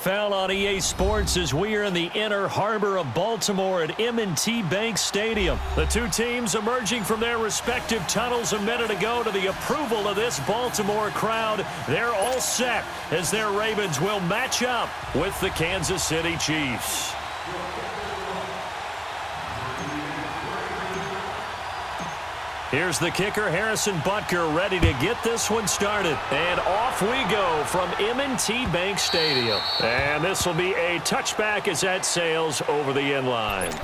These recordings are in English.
Foul on EA Sports as we are in the inner harbor of Baltimore at M&T Bank Stadium. The two teams emerging from their respective tunnels a minute ago to the approval of this Baltimore crowd. They're all set as their Ravens will match up with the Kansas City Chiefs. Here's the kicker, Harrison Butker, ready to get this one started. And off we go from M&T Bank Stadium. And this will be a touchback as that sails over the end line.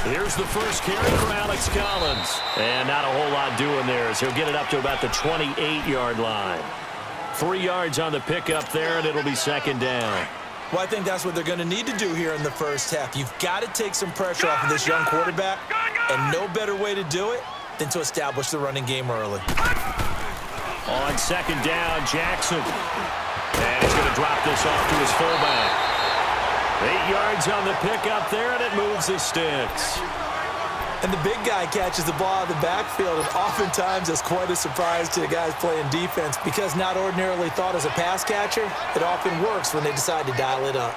Here's the first carry from Alex Collins. And not a whole lot doing there as he'll get it up to about the 28-yard line. 3 yards on the pickup there, and it'll be second down. Well, I think that's what they're going to need to do here in the first half. You've got to take some pressure off of this young quarterback, and no better way to do it than to establish the running game early. On second down, Jackson. And he's going to drop this off to his fullback. 8 yards on the pickup there, and it moves the sticks. And the big guy catches the ball out of the backfield, and oftentimes it's quite a surprise to the guys playing defense because not ordinarily thought as a pass catcher, it often works when they decide to dial it up.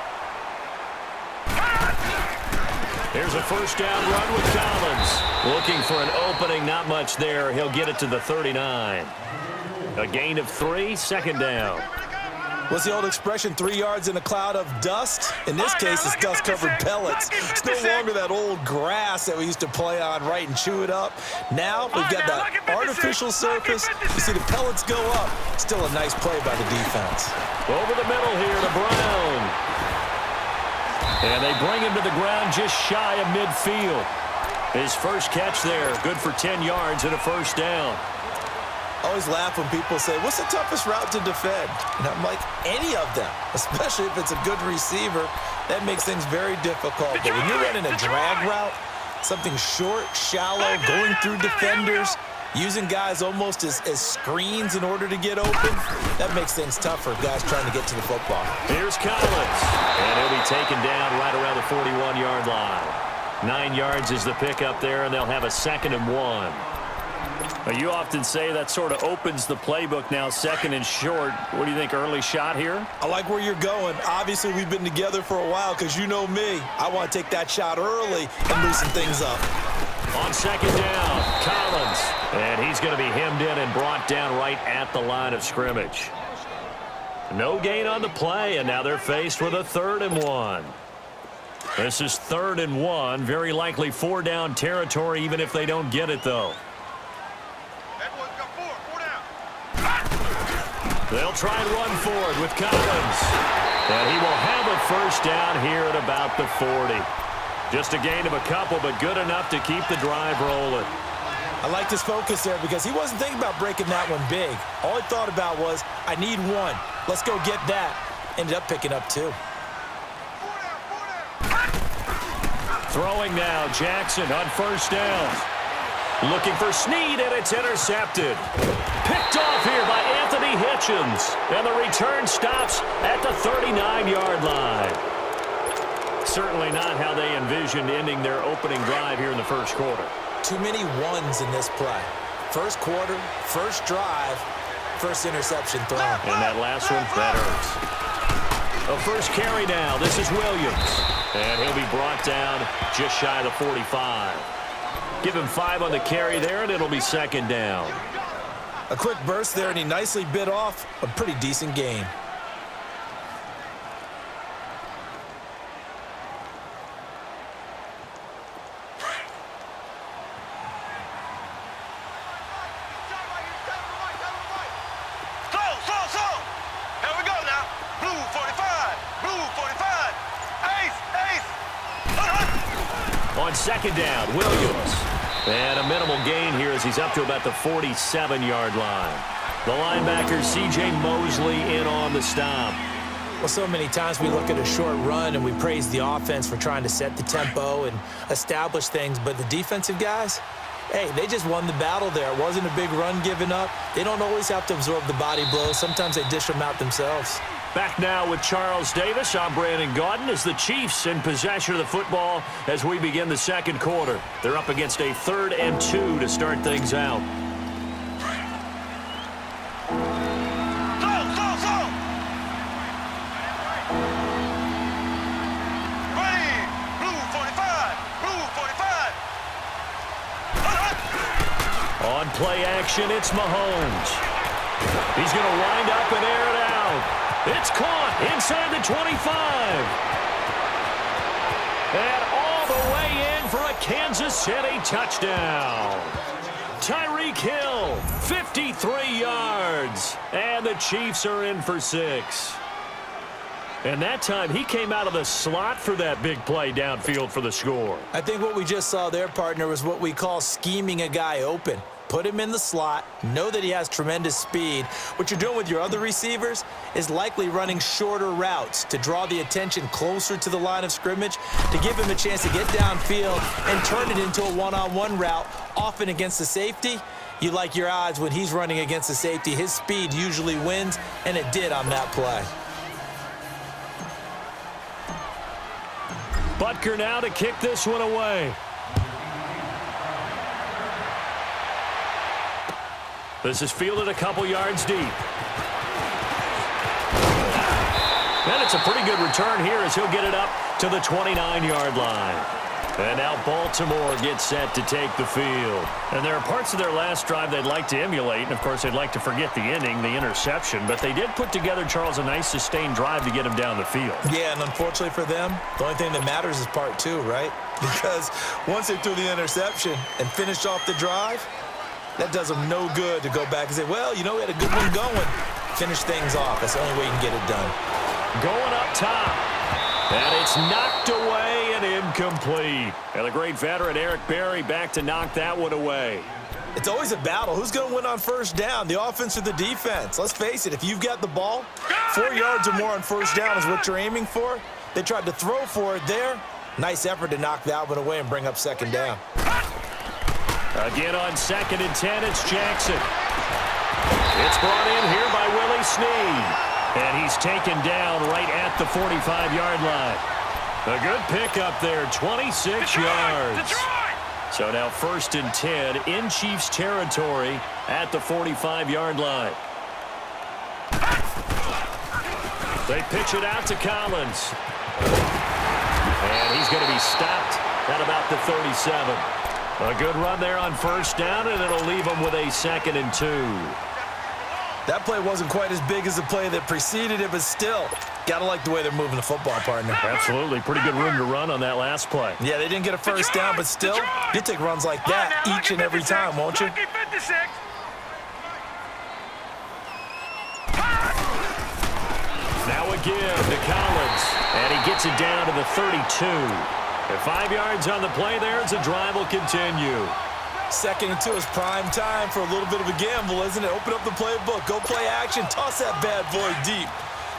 Here's a first down run with Collins. Looking for an opening, not much there. He'll get it to the 39. A gain of 3, second down. What's the old expression, 3 yards in a cloud of dust? In this case, it's dust-covered pellets. It's no longer that old grass that we used to play on, right, and chew it up. Now we've got that artificial surface. You see the pellets go up. Still a nice play by the defense. Over the middle here to Brown. And they bring him to the ground just shy of midfield. His first catch there, good for 10 yards and a first down. I always laugh when people say, what's the toughest route to defend? And I'm like, any of them, especially if it's a good receiver. That makes things very difficult. But when you're running a drag route, something short, shallow, going through defenders, using guys almost as screens in order to get open, that makes things tough for guys trying to get to the football. Here's Collins. And he'll be taken down right around the 41-yard line. 9 yards is the pickup there, and they'll have a 2nd and 1. Well, you often say that sort of opens the playbook now, 2nd and short. What do you think, early shot here? I like where you're going. Obviously, we've been together for a while because you know me. I want to take that shot early and loosen things up. On second down, Collins. And he's going to be hemmed in and brought down right at the line of scrimmage. No gain on the play, and now they're faced with a 3rd and 1. This is 3rd and 1. Very likely 4-down territory, even if they don't get it, though. They'll try and run forward with Collins. And he will have a first down here at about the 40. Just a gain of a couple, but good enough to keep the drive rolling. I like his focus there because he wasn't thinking about breaking that one big. All he thought about was, I need one. Let's go get that. Ended up picking up 2. Throwing now, Jackson on first down. Looking for Snead, and it's intercepted. Picked off here by Anthony Hitchens. And the return stops at the 39-yard line. Certainly not how they envisioned ending their opening drive here in the first quarter. Too many ones in this play. First quarter, first drive, first interception thrown. And that last one, that hurts. A first carry now. This is Williams. And he'll be brought down just shy of the 45. Give him 5 on the carry there, and it'll be second down. A quick burst there, and he nicely bit off a pretty decent gain. Here we go now. Blue 45. Blue 45. Ace. On second down, Williams. And a minimal gain here as he's up to about the 47-yard line. The linebacker, C.J. Mosley, in on the stop. Well, so many times we look at a short run and we praise the offense for trying to set the tempo and establish things, but the defensive guys, Hey, they just won the battle there. It wasn't a big run given up. They don't always have to absorb the body blows. Sometimes they dish them out themselves. Back now with Charles Davis. I'm Brandon Gaudin as the Chiefs in possession of the football as we begin the second quarter. They're up against a 3rd and 2 to start things out. On play action, it's Mahomes. He's going to wind up and air it out. It's caught inside the 25. And all the way in for a Kansas City touchdown. Tyreek Hill, 53 yards. And the Chiefs are in for 6. And that time, he came out of the slot for that big play downfield for the score. I think what we just saw there, partner, was what we call scheming a guy open. Put him in the slot, know that he has tremendous speed. What you're doing with your other receivers is likely running shorter routes to draw the attention closer to the line of scrimmage, to give him a chance to get downfield and turn it into a one-on-one route, often against the safety. You like your odds when he's running against the safety. His speed usually wins, and it did on that play. Butker now to kick this one away. This is fielded a couple yards deep. And it's a pretty good return here as he'll get it up to the 29-yard line. And now Baltimore gets set to take the field. And there are parts of their last drive they'd like to emulate. And, of course, they'd like to forget the inning, the interception. But they did put together, Charles, a nice sustained drive to get him down the field. Yeah, and unfortunately for them, the only thing that matters is part 2, right? Because once they threw the interception and finished off the drive, that does them no good to go back and say, well, you know, we had a good one going. Finish things off. That's the only way you can get it done. Going up top. And it's knocked away and incomplete. And the great veteran Eric Berry back to knock that one away. It's always a battle. Who's going to win on first down, the offense or the defense? Let's face it, if you've got the ball, 4 yards or more on first down is what you're aiming for. They tried to throw for it there. Nice effort to knock that one away and bring up second down. Again on 2nd and 10, it's Jackson. It's brought in here by Willie Snead. And he's taken down right at the 45-yard line. A good pickup there, 26 yards. So now 1st and 10 in Chiefs territory at the 45-yard line. They pitch it out to Collins. And he's going to be stopped at about the 37. A good run there on first down, and it'll leave him with a 2nd and 2. That play wasn't quite as big as the play that preceded it, but still, got to like the way they're moving the football, partner. Absolutely. Pretty good room to run on that last play. Yeah, they didn't get a first down, but still, you take runs like that each and every time, won't you? Now again to Collins, and he gets it down to the 32. And 5 yards on the play there as the drive will continue. 2nd and 2 is prime time for a little bit of a gamble, isn't it? Open up the playbook, go play action, toss that bad boy deep.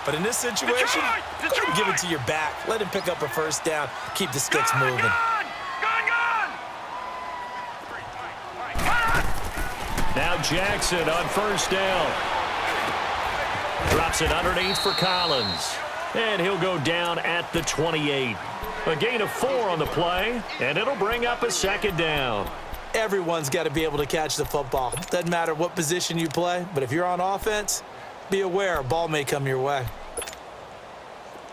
But in this situation, go ahead and give it to your back. Let him pick up a first down. Keep the sticks moving. Now Jackson on first down. Drops it underneath for Collins. And he'll go down at the 28. A gain of 4 on the play, and it'll bring up a 2nd down. Everyone's got to be able to catch the football. Doesn't matter what position you play, but if you're on offense, be aware a ball may come your way.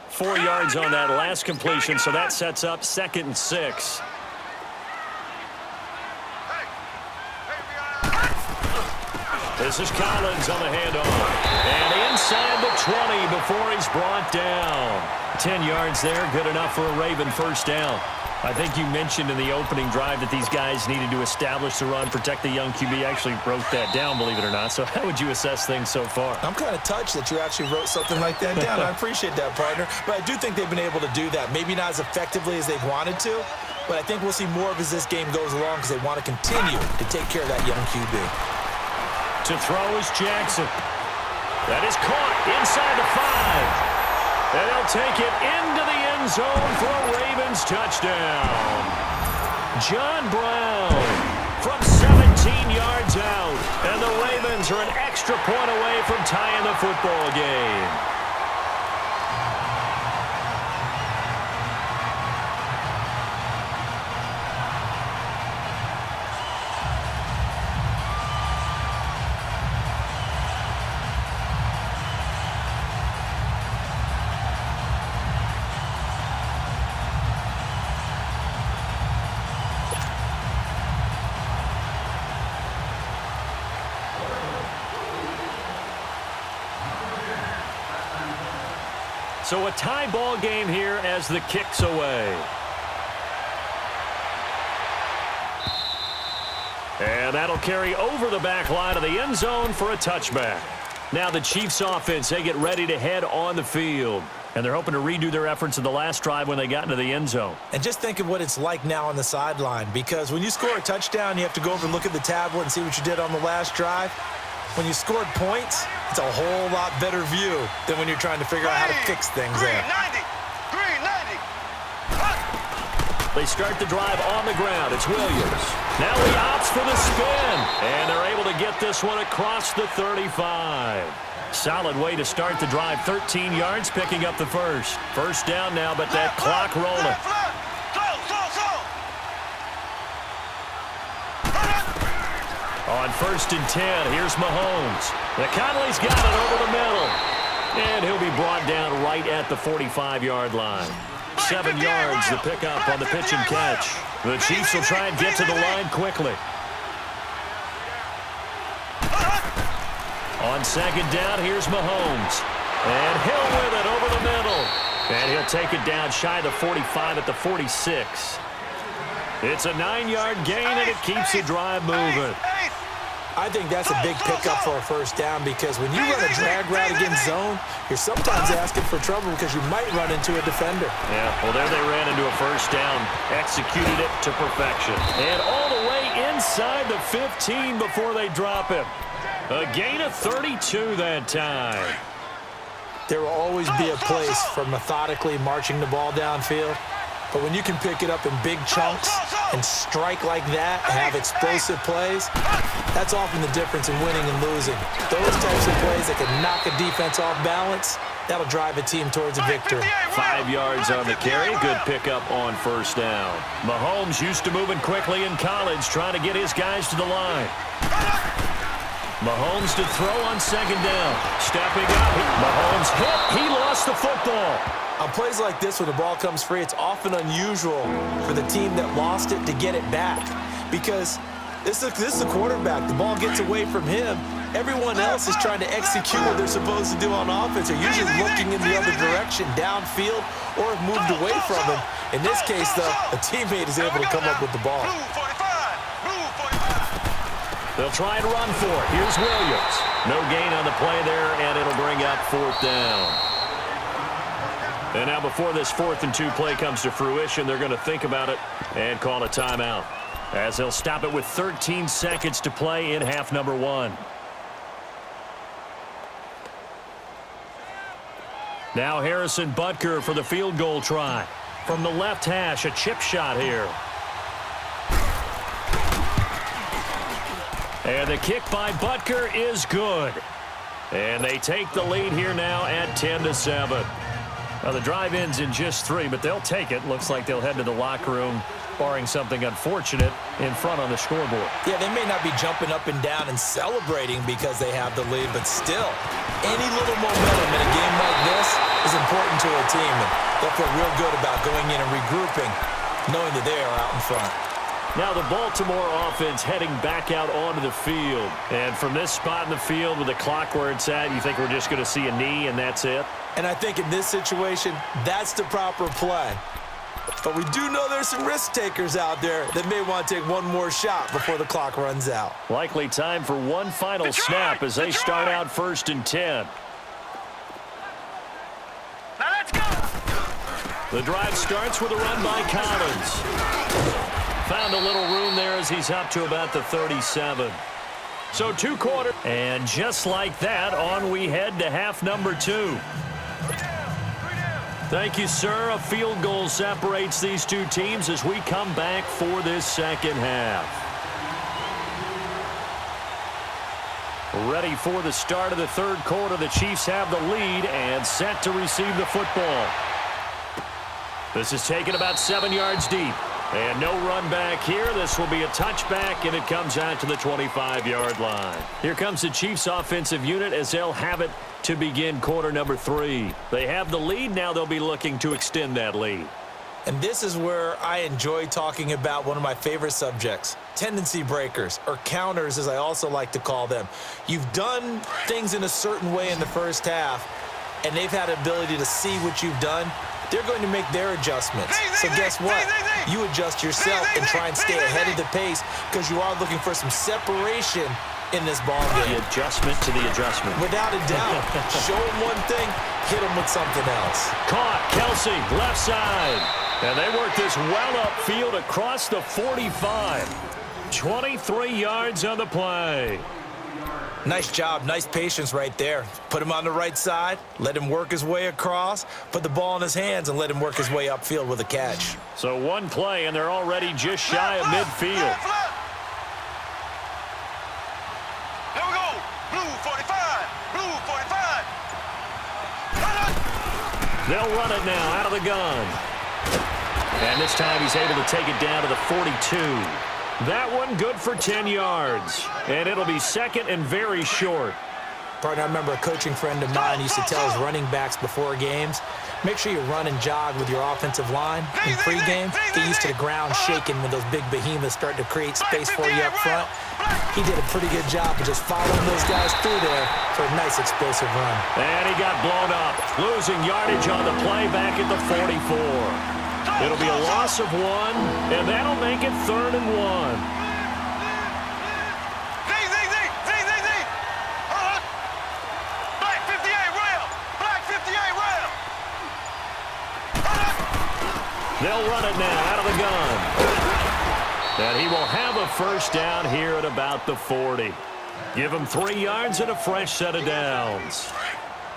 4 yards on that last completion, so that sets up 2nd and 6. This is Collins on the handoff. And inside the 20 before he's brought down. 10 yards there, good enough for a Raven first down. I think you mentioned in the opening drive that these guys needed to establish the run, protect the young QB. I actually wrote that down, believe it or not. So how would you assess things so far? I'm kind of touched that you actually wrote something like that down. I appreciate that, partner. But I do think they've been able to do that. Maybe not as effectively as they've wanted to, but I think we'll see more of as this game goes along because they want to continue to take care of that young QB. To throw is Jackson. That is caught inside the 5. And they'll take it into the end zone for a Ravens touchdown. John Brown from 17 yards out. And the Ravens are an extra point away from tying the football game. So a tie ball game here as the kick's away. And that'll carry over the back line of the end zone for a touchback. Now the Chiefs offense, they get ready to head on the field. And they're hoping to redo their efforts in the last drive when they got into the end zone. And just think of what it's like now on the sideline, because when you score a touchdown, you have to go over and look at the tablet and see what you did on the last drive. When you scored points, it's a whole lot better view than when you're trying to figure out how to fix things there. Green 90. They start the drive on the ground. It's Williams. Now he opts for the spin. And they're able to get this one across the 35. Solid way to start the drive. 13 yards, picking up the first. First down now, but that clock rolling. On 1st and 10, here's Mahomes. McConnelly's got it over the middle. And he'll be brought down right at the 45-yard line. 7 yards to pick up on the pitch and catch. The Chiefs will try and get to the line quickly. On 2nd down, here's Mahomes. And Hill with it over the middle. And he'll take it down shy of the 45 at the 46. It's a 9-yard gain, and it keeps the drive moving. I think that's a big pickup for a first down, because when you run a drag route against zone, you're sometimes asking for trouble because you might run into a defender. Yeah, well, there they ran into a first down, executed it to perfection. And all the way inside the 15 before they drop him. A gain of 32 that time. There will always be a place for methodically marching the ball downfield. But when you can pick it up in big chunks and strike like that, have explosive plays, that's often the difference in winning and losing. Those types of plays that can knock a defense off balance, that'll drive a team towards a victory. 5 yards on the carry. Good pickup on first down. Mahomes used to moving quickly in college, trying to get his guys to the line. Mahomes to throw on 2nd down. Stepping up. Mahomes hit. He lost the football. On plays like this, when the ball comes free, it's often unusual for the team that lost it to get it back, because this is the quarterback. The ball gets away from him. Everyone else is trying to execute what they're supposed to do on offense. They're usually looking in the other direction, downfield, or have moved away from him. In this case, though, a teammate is able to come up with the ball. They'll try and run for it. Here's Williams. No gain on the play there, and it'll bring up 4th down. And now before this 4th and 2 play comes to fruition, they're going to think about it and call a timeout, as they'll stop it with 13 seconds to play in half number 1. Now Harrison Butker for the field goal try. From the left hash, a chip shot here. And the kick by Butker is good. And they take the lead here now at 10-7. Now, the drive ends in just 3, but they'll take it. Looks like they'll head to the locker room, barring something unfortunate, in front on the scoreboard. Yeah, they may not be jumping up and down and celebrating because they have the lead, but still, any little momentum in a game like this is important to a team, and they'll feel real good about going in and regrouping, knowing that they are out in front. Now the Baltimore offense heading back out onto the field. And from this spot in the field with the clock where it's at, you think we're just going to see a knee and that's it? And I think in this situation, that's the proper play. But we do know there's some risk takers out there that may want to take one more shot before the clock runs out. Likely time for one final snap as they start out 1st and 10. Now let's go. The drive starts with a run by Collins. Found a little room there as he's up to about the 37. So 2 quarters. And just like that, on we head to half number 2. Thank you, sir. A field goal separates these two teams as we come back for this second half. Ready for the start of the third quarter. The Chiefs have the lead and set to receive the football. This is taken about 7 yards deep. And no run back here. This will be a touchback, and it comes out to the 25-yard line. Here comes the Chiefs offensive unit as they'll have it to begin quarter number 3. They have the lead. Now they'll be looking to extend that lead. And this is where I enjoy talking about one of my favorite subjects, tendency breakers, or counters as I also like to call them. You've done things in a certain way in the first half, and they've had the ability to see what you've done. They're going to make their adjustments. So guess what? You adjust yourself and try and stay ahead of the pace because you are looking for some separation in this ball game. The adjustment to the adjustment. Without a doubt. Show them one thing, hit them with something else. Caught. Kelsey, left side. And they work this well upfield across the 45. 23 yards on the play. Nice job, nice patience right there. Put him on the right side, let him work his way across, put the ball in his hands, and let him work his way upfield with a catch. So one play, and they're already just shy of midfield. Here we go. Blue 45. Blue 45. They'll run it now out of the gun. And this time he's able to take it down to the 42. That one good for 10 yards. And it'll be second and very short. Partner, I remember a coaching friend of mine used to tell his running backs before games, make sure you run and jog with your offensive line in pregame. Get used to the ground shaking when those big behemoths start to create space for you up front. He did a pretty good job of just following those guys through there for a nice explosive run. And he got blown up, losing yardage on the play back at the 44. It'll be a loss of 1, and that'll make it 3rd and 1. Black 58 rail. Black 58 rail. They'll run it now out of the gun. And he will have a first down here at about the 40. Give him 3 yards and a fresh set of downs.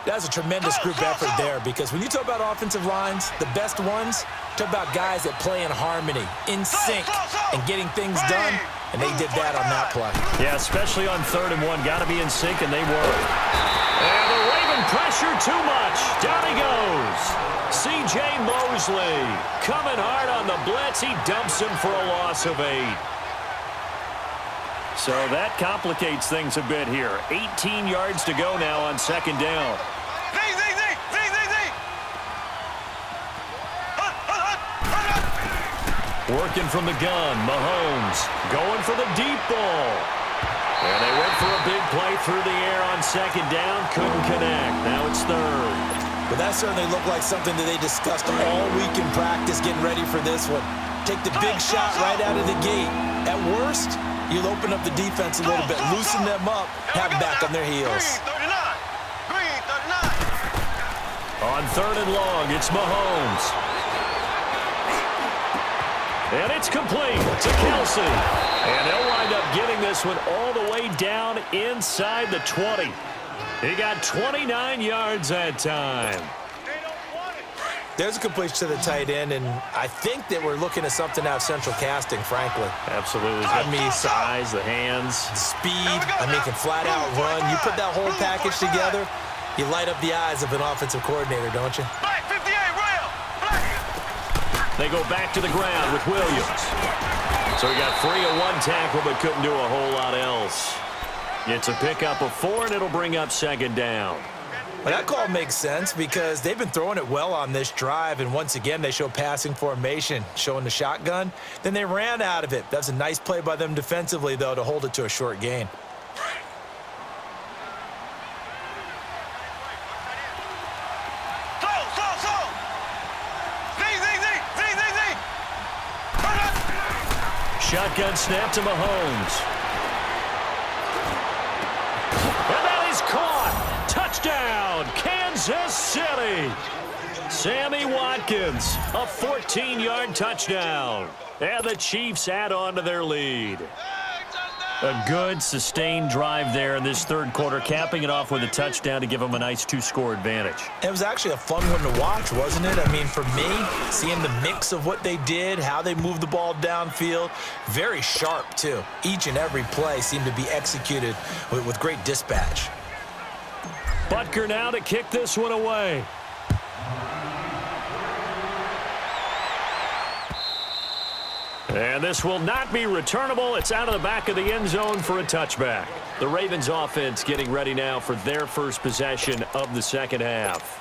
That's a tremendous group effort there because when you talk about offensive lines, the best ones, talk about guys that play in harmony, in sync, and getting things done, and they did that on that play. Yeah, especially on 3rd and 1. Got to be in sync, and they were. And the Raven pressure too much. Down he goes. C.J. Mosley coming hard on the blitz. He dumps him for a loss of 8. So that complicates things a bit here. 18 yards to go now on 2nd down. Working from the gun, Mahomes going for the deep ball. And they went for a big play through the air on 2nd down. Couldn't connect. Now it's 3rd. But that certainly looked like something that they discussed all week in practice getting ready for this one. Take the big shot right out of the gate. At worst, you'll open up the defense a little bit, loosen them up, have them back on their heels. Green 39. On 3rd and long, it's Mahomes. And it's complete to Kelsey. And they'll wind up getting this one all the way down inside the 20. He got 29 yards that time. There's a completion to the tight end, and I think that we're looking at something out of central casting, frankly. Absolutely. I mean, size, the hands. Speed, I mean, can flat out run. You put that whole package together, you light up the eyes of an offensive coordinator, don't you? Black 58 rail. They go back to the ground with Williams. So he got free of 1 tackle, but couldn't do a whole lot else. It's a pickup of 4, and it'll bring up 2nd down. Well, that call makes sense because they've been throwing it well on this drive, and once again, they show passing formation, showing the shotgun. Then they ran out of it. That's a nice play by them defensively, though, to hold it to a short gain. Shotgun snap to Mahomes. And that is caught. Touchdown, Kansas City. Sammy Watkins, a 14-yard touchdown. And the Chiefs add on to their lead. A good, sustained drive there in this third quarter, capping it off with a touchdown to give them a nice 2-score advantage. It was actually a fun one to watch, wasn't it? I mean, for me, seeing the mix of what they did, how they moved the ball downfield, very sharp, too. Each and every play seemed to be executed with great dispatch. Butker now to kick this one away. And this will not be returnable. It's out of the back of the end zone for a touchback. The Ravens offense getting ready now for their first possession of the second half.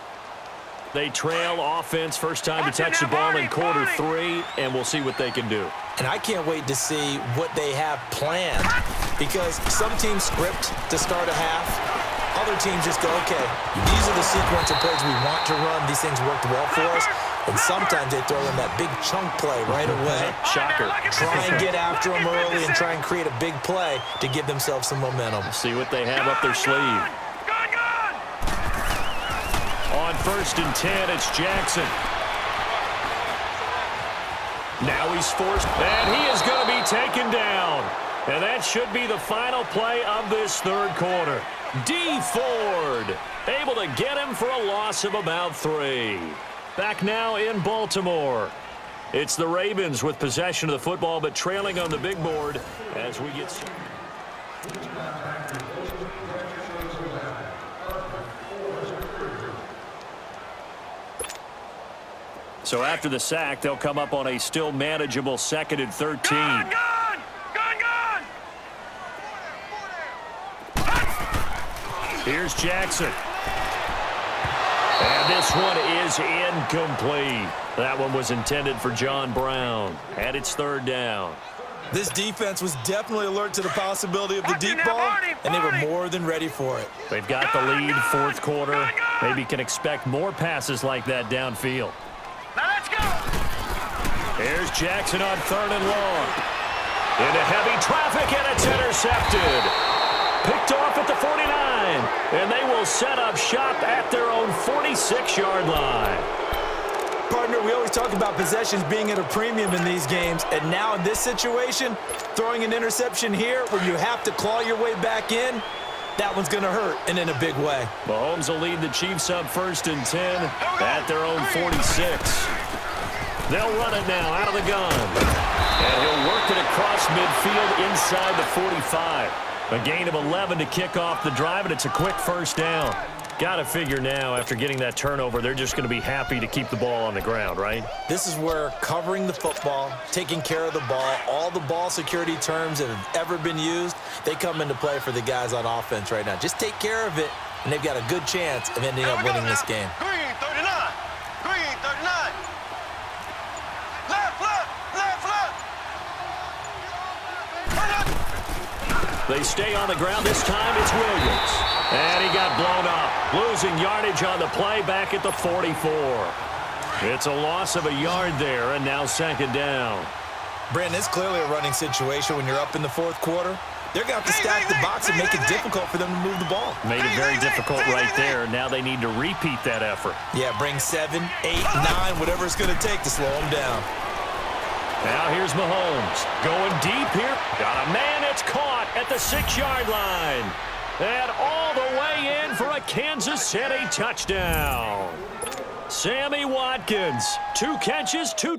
They trail offense, first time to touch the ball in quarter 3, and we'll see what they can do. And I can't wait to see what they have planned, because some teams script to start a half. Other teams just go, okay, these are the sequence of plays we want to run. These things worked well for us. And sometimes they throw in that big chunk play right away. Shocker. Try and get after them early and try and create a big play to give themselves some momentum. See what they have up their sleeve. On 1st and 10, it's Jackson. Now he's forced, and he is going to be taken down. And that should be the final play of this third quarter. D. Ford able to get him for a loss of about 3. Back now in Baltimore. It's the Ravens with possession of the football, but trailing on the big board as we get... So after the sack, they'll come up on a still manageable 2nd and 13. Here's Jackson. And this one is incomplete. That one was intended for John Brown. And it's 3rd down. This defense was definitely alert to the possibility of the deep ball, and they were more than ready for it. They've got the lead, 4th quarter. Maybe can expect more passes like that downfield. Now let's go. Here's Jackson on 3rd and long. Into heavy traffic, and it's intercepted. Picked off at the 49, and they will set up shop at their own 46-yard line. Partner, we always talk about possessions being at a premium in these games, and now in this situation, throwing an interception here where you have to claw your way back in, that one's going to hurt, and in a big way. Mahomes will lead the Chiefs up 1st and 10 at their own 46. They'll run it now out of the gun, and he'll work it across midfield inside the 45. A gain of 11 to kick off the drive, and it's a quick 1st down. Got to figure now, after getting that turnover, they're just going to be happy to keep the ball on the ground, right? This is where covering the football, taking care of the ball, all the ball security terms that have ever been used, they come into play for the guys on offense right now. Just take care of it, and they've got a good chance of ending up winning this game. Green 39. Green 39. Left, left, left, left. They stay on the ground. This time it's Williams. And he got blown up. Losing yardage on the play back at the 44. It's a loss of a yard there, and now 2nd down. Brandon, it's clearly a running situation when you're up in the 4th quarter. They're going to have to stack the box and make it difficult for them to move the ball. Made it very difficult right there. Now they need to repeat that effort. Yeah, bring 7, 8, 9, whatever it's going to take to slow them down. Now here's Mahomes. Going deep here. Got a man. It's caught at the 6-yard line. And all the way in for a Kansas City touchdown. Sammy Watkins, 2 catches, 2...